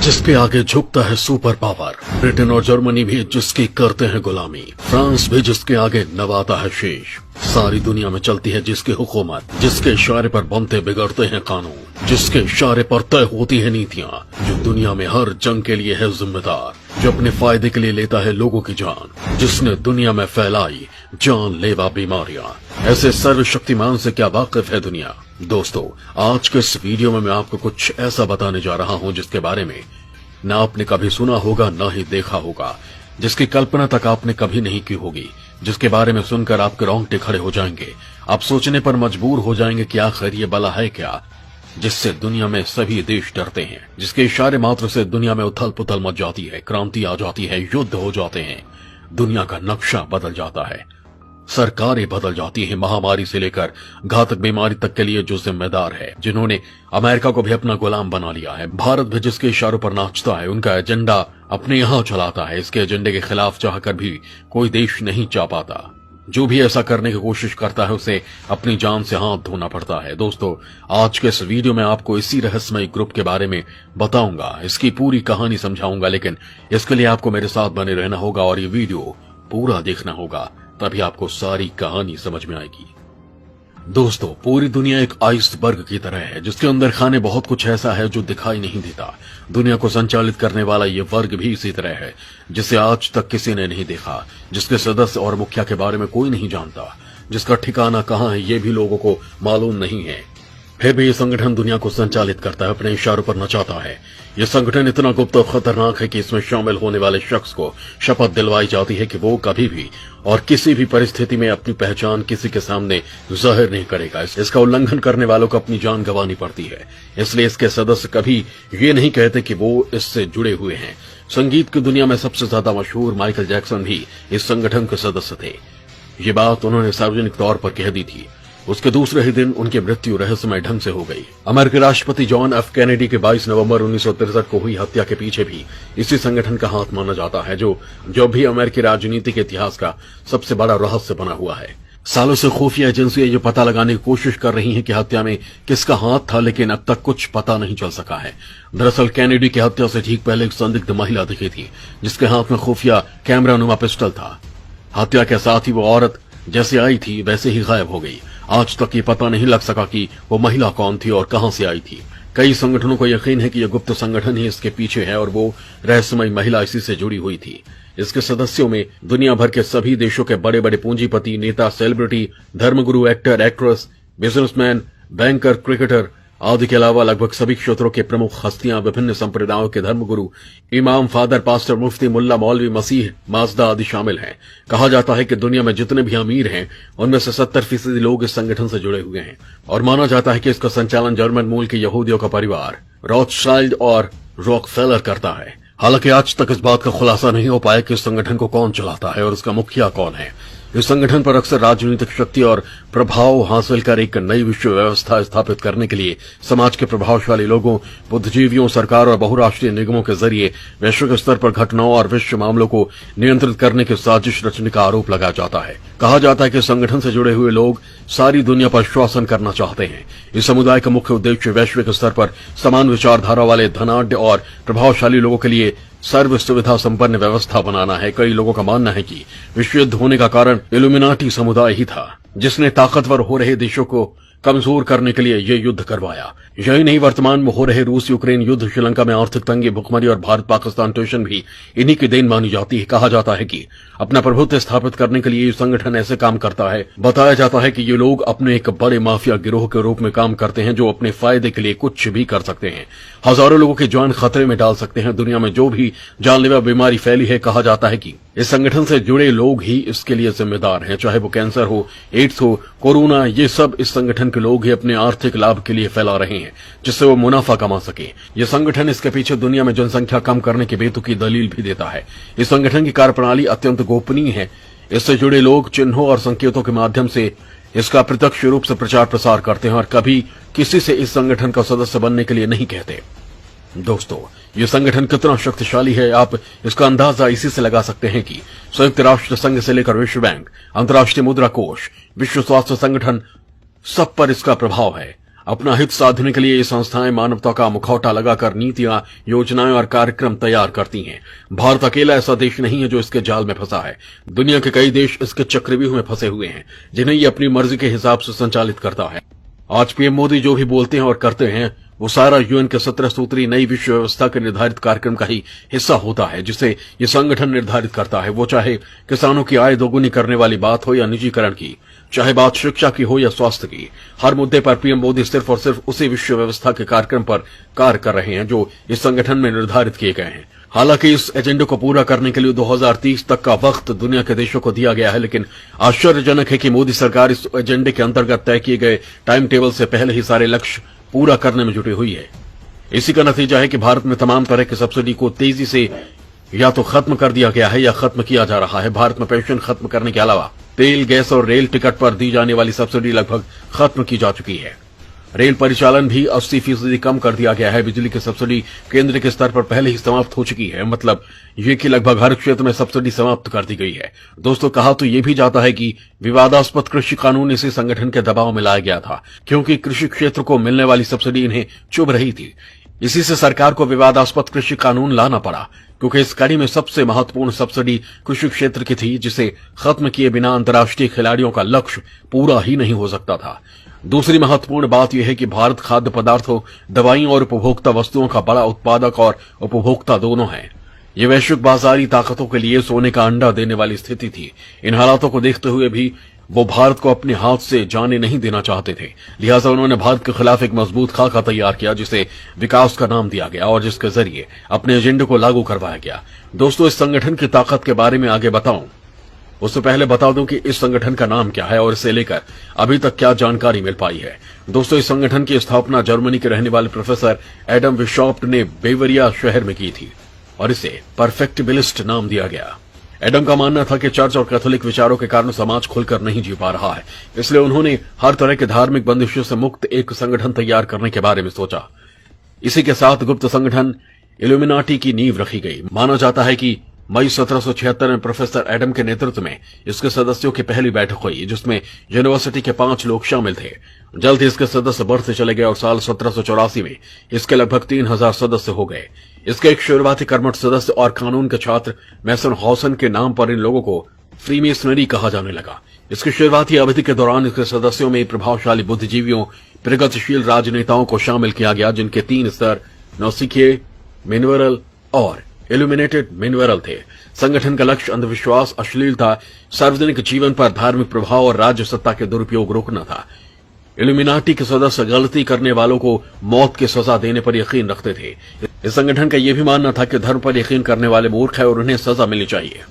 जिसके आगे झुकता है सुपर पावर। ब्रिटेन और जर्मनी भी जिसकी करते हैं गुलामी। फ्रांस भी जिसके आगे नवाता है शीश। सारी दुनिया में चलती है जिसकी हुकूमत, जिसके इशारे पर बनते बिगड़ते हैं कानून, जिसके इशारे पर तय होती है नीतियाँ, जो दुनिया में हर जंग के लिए है जिम्मेदार, जो अपने फायदे के लिए लेता है लोगों की जान, जिसने दुनिया में फैलाई जानलेवा बीमारियां। ऐसे सर्वशक्तिमान से क्या वाकिफ है दुनिया? दोस्तों, आज के इस वीडियो में मैं आपको कुछ ऐसा बताने जा रहा हूं जिसके बारे में न आपने कभी सुना होगा न ही देखा होगा, जिसकी कल्पना तक आपने कभी नहीं की होगी, जिसके बारे में सुनकर आपके रोंगटे खड़े हो जाएंगे। आप सोचने पर मजबूर हो जाएंगे कि आखिर ये बला है क्या, जिससे दुनिया में सभी देश डरते हैं, जिसके इशारे मात्र से दुनिया में उथल पुथल मच जाती है, क्रांति आ जाती है, युद्ध हो जाते हैं, दुनिया का नक्शा बदल जाता है, सरकारें बदल जाती हैं, महामारी से लेकर घातक बीमारी तक के लिए जो जिम्मेदार है, जिन्होंने अमेरिका को भी अपना गुलाम बना लिया है, भारत भी जिसके इशारों पर नाचता है, उनका एजेंडा अपने यहां चलाता है, इसके एजेंडे के खिलाफ चाहकर भी कोई देश नहीं चाह पाता। जो भी ऐसा करने की कोशिश करता है उसे अपनी जान से हाथ धोना पड़ता है। दोस्तों, आज के इस वीडियो में आपको इसी रहस्यमय ग्रुप के बारे में बताऊंगा, इसकी पूरी कहानी समझाऊंगा, लेकिन इसके लिए आपको मेरे साथ बने रहना होगा और ये वीडियो पूरा देखना होगा, तभी आपको सारी कहानी समझ में आएगी। दोस्तों, पूरी दुनिया एक आइसबर्ग की तरह है, जिसके अंदर खाने बहुत कुछ ऐसा है जो दिखाई नहीं देता। दुनिया को संचालित करने वाला ये वर्ग भी इसी तरह है, जिसे आज तक किसी ने नहीं देखा, जिसके सदस्य और मुखिया के बारे में कोई नहीं जानता, जिसका ठिकाना कहाँ है ये भी लोगों को मालूम नहीं है। फिर भी ये संगठन दुनिया को संचालित करता है, अपने इशारों पर नचाता है। ये संगठन इतना गुप्त और खतरनाक है कि इसमें शामिल होने वाले शख्स को शपथ दिलवाई जाती है कि वो कभी भी और किसी भी परिस्थिति में अपनी पहचान किसी के सामने जाहिर नहीं करेगा। इसका उल्लंघन करने वालों को अपनी जान गंवानी पड़ती है, इसलिए इसके सदस्य कभी ये नहीं कहते कि वो इससे जुड़े हुए हैं। संगीत की दुनिया में सबसे ज्यादा मशहूर माइकल जैक्सन भी इस संगठन के सदस्य थे। ये बात उन्होंने सार्वजनिक तौर पर कह दी थी। उसके दूसरे ही दिन उनकी मृत्यु रहस्यमय ढंग से हो गई। अमेरिकी राष्ट्रपति जॉन एफ कैनेडी के 22 नवंबर 1963 को हुई हत्या के पीछे भी इसी संगठन का हाथ माना जाता है, जो भी अमेरिकी राजनीति के इतिहास का सबसे बड़ा रहस्य बना हुआ है। सालों से खुफिया एजेंसियां ये पता लगाने की कोशिश कर रही हैं कि हत्या में किसका हाथ था, लेकिन अब तक कुछ पता नहीं चल सका है। दरअसल कैनेडी की हत्या से ठीक पहले एक संदिग्ध महिला दिखी थी, जिसके हाथ में खुफिया कैमरा नुमा पिस्टल था। हत्या के साथ ही वो औरत जैसे आई थी वैसे ही गायब हो गई। आज तक ये पता नहीं लग सका कि वो महिला कौन थी और कहां से आई थी। कई संगठनों को यकीन है कि यह गुप्त संगठन ही इसके पीछे है और वो रहस्यमय महिला इसी से जुड़ी हुई थी। इसके सदस्यों में दुनिया भर के सभी देशों के बड़े बड़े पूंजीपति, नेता, सेलिब्रिटी, धर्मगुरु, actor, actress, businessman, banker, cricketer आदि के अलावा लगभग सभी क्षेत्रों के प्रमुख हस्तियां, विभिन्न संप्रदायों के धर्मगुरु, इमाम, फादर, पास्टर, मुफ्ती, मुल्ला, मौलवी, मसीह, माजदा आदि शामिल हैं। कहा जाता है कि दुनिया में जितने भी अमीर हैं उनमें से 70% लोग इस संगठन से जुड़े हुए हैं और माना जाता है कि इसका संचालन जर्मन मूल के यहूदियों का परिवार रॉथशाइल्ड और रॉकफेलर करता है। हालांकि आज तक इस बात का खुलासा नहीं हो पाया कि इस संगठन को कौन चलाता है और इसका मुखिया कौन है। इस संगठन पर अक्सर राजनीतिक शक्ति और प्रभाव हासिल कर एक नई विश्व व्यवस्था स्थापित करने के लिए समाज के प्रभावशाली लोगों, बुद्धिजीवियों, सरकार और बहुराष्ट्रीय निगमों के जरिए वैश्विक स्तर पर घटनाओं और विश्व मामलों को नियंत्रित करने की साजिश रचने का आरोप लगाया जाता है। कहा जाता है कि संगठन से जुड़े हुए लोग सारी दुनिया पर शासन करना चाहते हैं। इस समुदाय का मुख्य उद्देश्य वैश्विक स्तर पर समान विचारधारा वाले धनाढ्य और प्रभावशाली लोगों के लिए सर्व सुविधा संपन्न व्यवस्था बनाना है। कई लोगों का मानना है कि विश्व युद्ध होने का कारण इल्यूमिनाटी समुदाय ही था, जिसने ताकतवर हो रहे देशों को कमजोर करने के लिए ये युद्ध करवाया। यही नहीं, वर्तमान में हो रहे रूस यूक्रेन युद्ध, श्रीलंका में आर्थिक तंगी, भुखमरी और भारत पाकिस्तान टेंशन भी इन्हीं की देन मानी जाती है। कहा जाता है कि अपना प्रभुत्व स्थापित करने के लिए ये संगठन ऐसे काम करता है। बताया जाता है कि ये लोग अपने एक बड़े माफिया गिरोह के रूप में काम करते हैं, जो अपने फायदे के लिए कुछ भी कर सकते हैं, हजारों लोगों की जान खतरे में डाल सकते हैं। दुनिया में जो भी जानलेवा बीमारी फैली है, कहा जाता है कि इस संगठन से जुड़े लोग ही इसके लिए जिम्मेदार हैं। चाहे वो कैंसर हो, एड्स हो, कोरोना, ये सब इस संगठन के लोग ही अपने आर्थिक लाभ के लिए फैला रहे हैं, जिससे वो मुनाफा कमा सके। ये संगठन इसके पीछे दुनिया में जनसंख्या कम करने की बेतुकी दलील भी देता है। इस संगठन की कार्यप्रणाली अत्यंत गोपनीय है। इससे जुड़े लोग चिन्हों और संकेतों के माध्यम से इसका प्रत्यक्ष रूप से प्रचार प्रसार करते हैं और कभी किसी से इस संगठन का सदस्य बनने के लिए नहीं कहते। दोस्तों, ये संगठन कितना शक्तिशाली है आप इसका अंदाजा इसी से लगा सकते हैं कि संयुक्त राष्ट्र संघ से लेकर विश्व बैंक, अंतर्राष्ट्रीय मुद्रा कोष, विश्व स्वास्थ्य संगठन, सब पर इसका प्रभाव है। अपना हित साधने के लिए ये संस्थाएं मानवता का मुखौटा लगाकर नीतियां, योजनाएं और कार्यक्रम तैयार करती हैं। भारत अकेला ऐसा देश नहीं है जो इसके जाल में फंसा है। दुनिया के कई देश इसके चक्रव्यूह में फंसे हुए हैं, जिन्हें ये अपनी मर्जी के हिसाब से संचालित करता है। आज पीएम मोदी जो भी बोलते हैं और करते हैं वो सारा यूएन के 17 सूत्री नई विश्व व्यवस्था के निर्धारित कार्यक्रम का ही हिस्सा होता है, जिसे ये संगठन निर्धारित करता है। वो चाहे किसानों की आय दोगुनी करने वाली बात हो या निजीकरण की, चाहे बात शिक्षा की हो या स्वास्थ्य की, हर मुद्दे पर पीएम मोदी सिर्फ और सिर्फ उसी विश्व व्यवस्था के कार्यक्रम पर कार्य कर रहे हैं जो इस संगठन में निर्धारित किए गए हैं। हालांकि इस एजेंडे को पूरा करने के लिए 2030 तक का वक्त दुनिया के देशों को दिया गया है, लेकिन आश्चर्यजनक है कि मोदी सरकार इस एजेंडे के अंतर्गत तय किए गए टाइम टेबल से पहले ही सारे लक्ष्य पूरा करने में जुटी हुई है। इसी का नतीजा है कि भारत में तमाम तरह की सब्सिडी को तेजी से या तो खत्म कर दिया गया है या खत्म किया जा रहा है। भारत में पेंशन खत्म करने के अलावा तेल, गैस और रेल टिकट पर दी जाने वाली सब्सिडी लगभग खत्म की जा चुकी है। रेल परिचालन भी 80% कम कर दिया गया है। बिजली की सब्सिडी केंद्र के स्तर पर पहले ही समाप्त हो चुकी है, मतलब ये कि लगभग हर क्षेत्र में सब्सिडी समाप्त कर दी गई है। दोस्तों, कहा तो ये भी जाता है कि विवादास्पद कृषि कानून इसी संगठन के दबाव में लाया गया था, क्योंकि कृषि क्षेत्र को मिलने वाली सब्सिडी इन्हें चुभ रही थी। इसी से सरकार को विवादास्पद कृषि कानून लाना पड़ा, क्योंकि इस कड़ी में सबसे महत्वपूर्ण सब्सिडी कृषि क्षेत्र की थी, जिसे खत्म किए बिना अंतर्राष्ट्रीय खिलाड़ियों का लक्ष्य पूरा ही नहीं हो सकता था। दूसरी महत्वपूर्ण बात यह है कि भारत खाद्य पदार्थों, दवाइयों और उपभोक्ता वस्तुओं का बड़ा उत्पादक और उपभोक्ता दोनों है। ये वैश्विक बाजारी ताकतों के लिए सोने का अंडा देने वाली स्थिति थी। इन हालातों को देखते हुए भी वो भारत को अपने हाथ से जाने नहीं देना चाहते थे। लिहाजा उन्होंने भारत के खिलाफ एक मजबूत खाका तैयार किया, जिसे विकास का नाम दिया गया और जिसके जरिए अपने एजेंडे को लागू करवाया गया। दोस्तों, इस संगठन की ताकत के बारे में आगे बताऊं उससे पहले बता दूं कि इस संगठन का नाम क्या है और इसे लेकर अभी तक क्या जानकारी मिल पाई है। दोस्तों, इस संगठन की स्थापना जर्मनी के रहने वाले प्रोफेसर एडम विशॉप्ट ने बेवरिया शहर में की थी और इसे परफेक्टिबिलिस्ट नाम दिया गया। एडम का मानना था कि चर्च और कैथोलिक विचारों के कारण समाज खुलकर नहीं जी पा रहा है, इसलिए उन्होंने हर तरह के धार्मिक बंदिशों से मुक्त एक संगठन तैयार करने के बारे में सोचा। इसी के साथ गुप्त संगठन इल्यूमिनाटी की नींव रखी गई। माना जाता है कि मई 1776 में प्रोफेसर एडम के नेतृत्व में इसके सदस्यों की पहली बैठक हुई, जिसमें यूनिवर्सिटी के 5 लोग शामिल थे। जल्द ही इसके सदस्य बढ़ते चले गए और साल 1784 में इसके लगभग 3000 सदस्य हो गए। इसके एक शुरुआती कर्मठ सदस्य और कानून के छात्र मैसन हॉसन के नाम पर इन लोगों को फ्रीमेसनरी कहा जाने लगा। इसकी शुरुआती अवधि के दौरान इसके सदस्यों में प्रभावशाली बुद्धिजीवियों, प्रगतिशील राजनेताओं को शामिल किया गया, जिनके 3 स्तर नौसिखिए, मिनवरल और इल्यूमिनेटेड मिनवरल थे। संगठन का लक्ष्य अंधविश्वास, अश्लीलता, सार्वजनिक जीवन पर धार्मिक प्रभाव और राज्य सत्ता के दुरुपयोग रोकना था। इल्यूमिनाटी के सदस्य गलती करने वालों को मौत की सजा देने पर यकीन रखते थे। इस संगठन का यह भी मानना था कि धर्म पर यकीन करने वाले मूर्ख है और उन्हें सजा मिलनी चाहिए।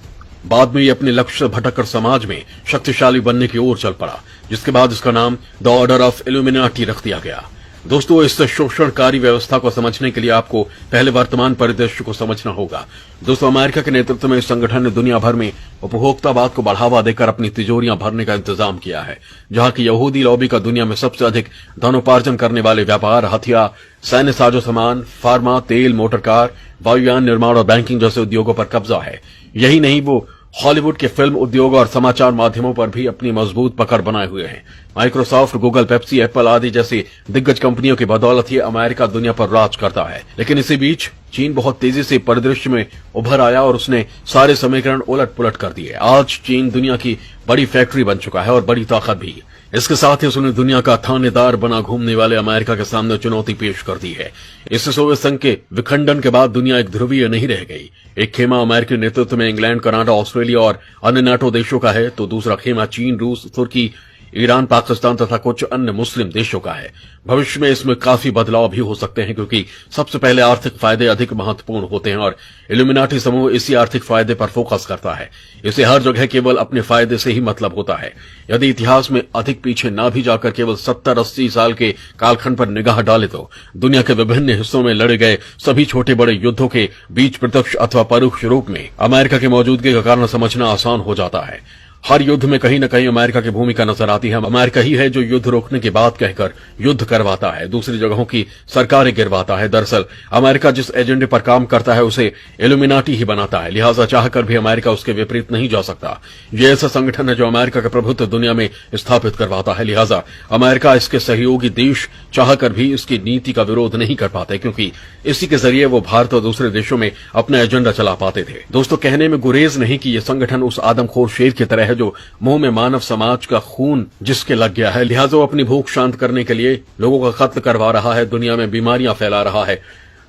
बाद में ये अपने लक्ष्य से भटककर समाज में शक्तिशाली बनने की ओर चल पड़ा, जिसके बाद इसका नाम द ऑर्डर ऑफ इल्यूमिनाटी रख दिया गया। दोस्तों, इस शोषणकारी व्यवस्था को समझने के लिए आपको पहले वर्तमान परिदृश्य को समझना होगा। दोस्तों, अमेरिका के नेतृत्व में इस संगठन ने दुनिया भर में उपभोक्तावाद को बढ़ावा देकर अपनी तिजोरियां भरने का इंतजाम किया है। जहां की यहूदी लॉबी का दुनिया में सबसे अधिक धनोपार्जन करने वाले व्यापार, हथियार, सैन्य साजो सामान, फार्मा, तेल, मोटर कार, वायुयान निर्माण और बैंकिंग जैसे उद्योगों पर कब्जा है। यही नहीं, वो हॉलीवुड के फिल्म उद्योग और समाचार माध्यमों पर भी अपनी मजबूत पकड़ बनाए हुए हैं। माइक्रोसॉफ्ट, गूगल, पेप्सी, एप्पल आदि जैसी दिग्गज कंपनियों की बदौलत ही अमेरिका दुनिया पर राज करता है। लेकिन इसी बीच चीन बहुत तेजी से परिदृश्य में उभर आया और उसने सारे समीकरण उलट पुलट कर दिए। आज चीन दुनिया की बड़ी फैक्ट्री बन चुका है और बड़ी ताकत भी। इसके साथ ही उसने दुनिया का थानेदार बना घूमने वाले अमेरिका के सामने चुनौती पेश कर दी है। इससे सोवियत संघ के विखंडन के बाद दुनिया एक ध्रुवीय नहीं रह गई। एक खेमा अमेरिकी नेतृत्व में इंग्लैंड, कनाडा, ऑस्ट्रेलिया और अन्य नाटो देशों का है, तो दूसरा खेमा चीन, रूस, तुर्की, ईरान, पाकिस्तान तथा कुछ अन्य मुस्लिम देशों का है। भविष्य में इसमें काफी बदलाव भी हो सकते हैं, क्योंकि सबसे पहले आर्थिक फायदे अधिक महत्वपूर्ण होते हैं और इल्यूमिनाटी समूह इसी आर्थिक फायदे पर फोकस करता है। इसे हर जगह केवल अपने फायदे से ही मतलब होता है। यदि इतिहास में अधिक पीछे न भी जाकर केवल 70-80 साल के कालखंड पर निगाह डाले तो दुनिया के विभिन्न हिस्सों में लड़े गए सभी छोटे बड़े युद्धों के बीच प्रत्यक्ष अथवा परोक्ष रूप में अमेरिका की मौजूदगी का कारण समझना आसान हो जाता है। हर युद्ध में कहीं न कहीं अमेरिका की भूमिका नजर आती है। अमेरिका ही है जो युद्ध रोकने की बात कहकर युद्ध करवाता है, दूसरी जगहों की सरकारें गिरवाता है। दरअसल अमेरिका जिस एजेंडे पर काम करता है उसे इल्यूमिनाटी ही बनाता है, लिहाजा चाहकर भी अमेरिका उसके विपरीत नहीं जा सकता। यह ऐसा संगठन है जो अमेरिका का प्रभुत्व दुनिया में स्थापित करवाता है, लिहाजा अमेरिका इसके सहयोगी देश चाहकर भी इसकी नीति का विरोध नहीं कर पाते, क्योंकि इसी के जरिए वो भारत और दूसरे देशों में अपना एजेंडा चला पाते थे। दोस्तों, कहने में गुरेज नहीं कि यह संगठन उस आदमखोर शेर की तरह है जो मुंह में मानव समाज का खून जिसके लग गया है, लिहाजा वो अपनी भूख शांत करने के लिए लोगों का कत्ल करवा रहा है, दुनिया में बीमारियां फैला रहा है,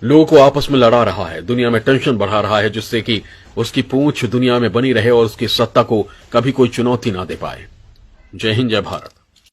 लोगों को आपस में लड़ा रहा है, दुनिया में टेंशन बढ़ा रहा है, जिससे कि उसकी पूंछ दुनिया में बनी रहे और उसकी सत्ता को कभी कोई चुनौती ना दे पाए। जय हिंद, जय भारत।